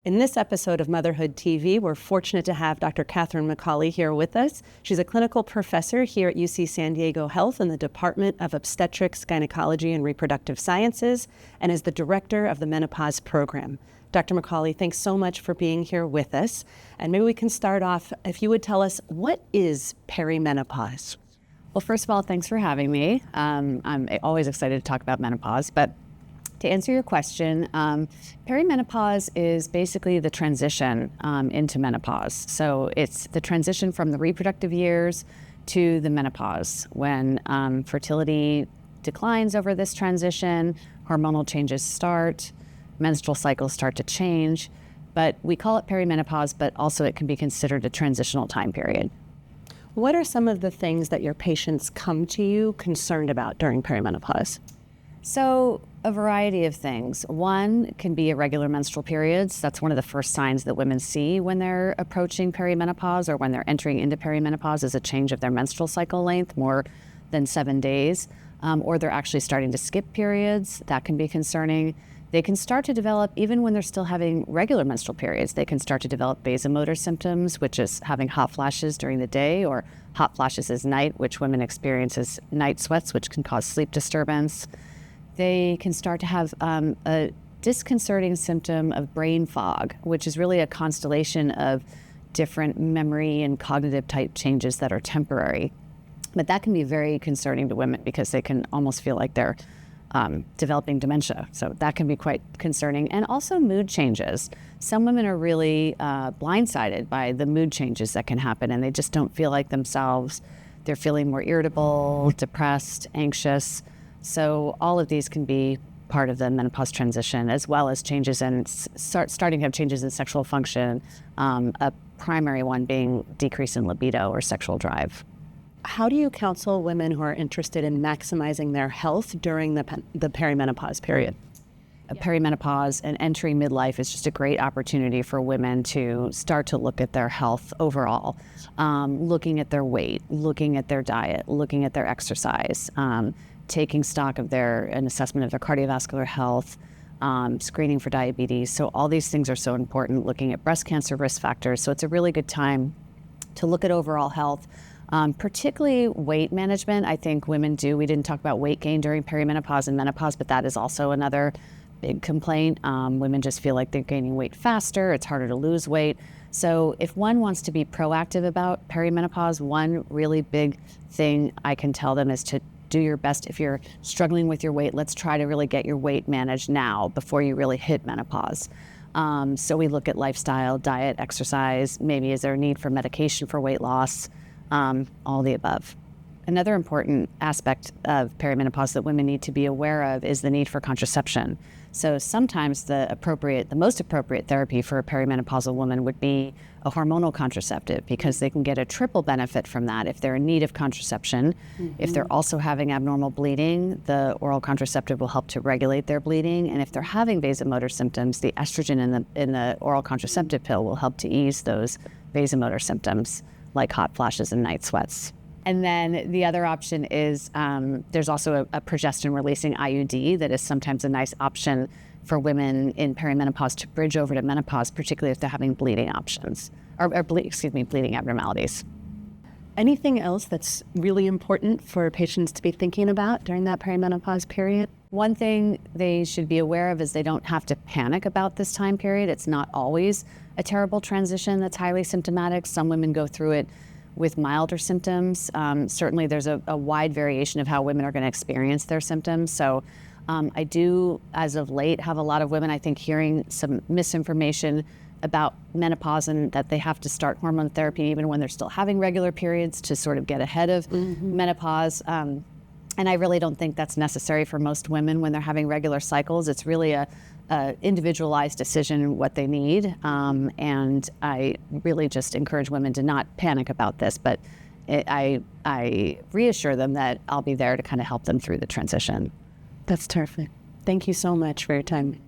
In this episode of Motherhood TV, we're fortunate to have Dr. Kathryn Macaulay here with us. She's a clinical professor here at UC San Diego Health in the Department of Obstetrics, Gynecology, and Reproductive Sciences, and is the director of the Menopause program. Dr. Macaulay, thanks so much for being here with us. And maybe we can start off, if you would tell us, what is perimenopause? Well, first of all, thanks for having me. I'm always excited to talk about menopause, but to answer your question, perimenopause is basically the transition into menopause. So it's the transition from the reproductive years to the menopause, when fertility declines over this transition, hormonal changes start, menstrual cycles start to change. But we call it perimenopause, but also it can be considered a transitional time period. What are some of the things that your patients come to you concerned about during perimenopause? So a variety of things. One can be irregular menstrual periods. That's one of the first signs that women see when they're approaching perimenopause or when they're entering into perimenopause, is a change of their menstrual cycle length more than 7 days, or they're actually starting to skip periods. That can be concerning. They can start to develop, even when they're still having regular menstrual periods, they can start to develop vasomotor symptoms, which is having hot flashes during the day, or hot flashes at night, which women experience as night sweats, which can cause sleep disturbance. They can start to have a disconcerting symptom of brain fog, which is really a constellation of different memory and cognitive type changes that are temporary. But that can be very concerning to women because they can almost feel like they're developing dementia. So that can be quite concerning. And also mood changes. Some women are really blindsided by the mood changes that can happen, and they just don't feel like themselves. They're feeling more irritable, depressed, anxious. So all of these can be part of the menopause transition, as well as changes in starting to have changes in sexual function, a primary one being decrease in libido or sexual drive. How do you counsel women who are interested in maximizing their health during the perimenopause period? Perimenopause and entering midlife is just a great opportunity for women to start to look at their health overall, looking at their weight, looking at their diet, looking at their exercise, taking stock of an assessment of their cardiovascular health, screening for diabetes. So all these things are so important, looking at breast cancer risk factors. So it's a really good time to look at overall health, particularly weight management. I think women do. We didn't talk about weight gain during perimenopause and menopause, but that is also another big complaint. Women just feel like they're gaining weight faster. It's harder to lose weight. So if one wants to be proactive about perimenopause, one really big thing I can tell them is to do your best. If you're struggling with your weight, let's try to really get your weight managed now before you really hit menopause. So we look at lifestyle, diet, exercise, maybe is there a need for medication for weight loss, all the above. Another important aspect of perimenopause that women need to be aware of is the need for contraception. So sometimes the most appropriate therapy for a perimenopausal woman would be a hormonal contraceptive, because they can get a triple benefit from that. If they're in need of contraception, if they're also having abnormal bleeding, the oral contraceptive will help to regulate their bleeding. And if they're having vasomotor symptoms, the estrogen in the oral contraceptive pill will help to ease those vasomotor symptoms, like hot flashes and night sweats. And then the other option is there's also a progestin-releasing IUD that is sometimes a nice option for women in perimenopause to bridge over to menopause, particularly if they're having bleeding options, bleeding abnormalities. Anything else that's really important for patients to be thinking about during that perimenopause period? One thing they should be aware of is they don't have to panic about this time period. It's not always a terrible transition that's highly symptomatic. Some women go through it with milder symptoms. Certainly there's a wide variation of how women are going to experience their symptoms. So I do, as of late, have a lot of women, I think, hearing some misinformation about menopause and that they have to start hormone therapy even when they're still having regular periods to sort of get ahead of menopause. And I really don't think that's necessary for most women when they're having regular cycles. It's really a individualized decision what they need. And I really just encourage women to not panic about this, but I reassure them that I'll be there to kind of help them through the transition. That's terrific. Thank you so much for your time.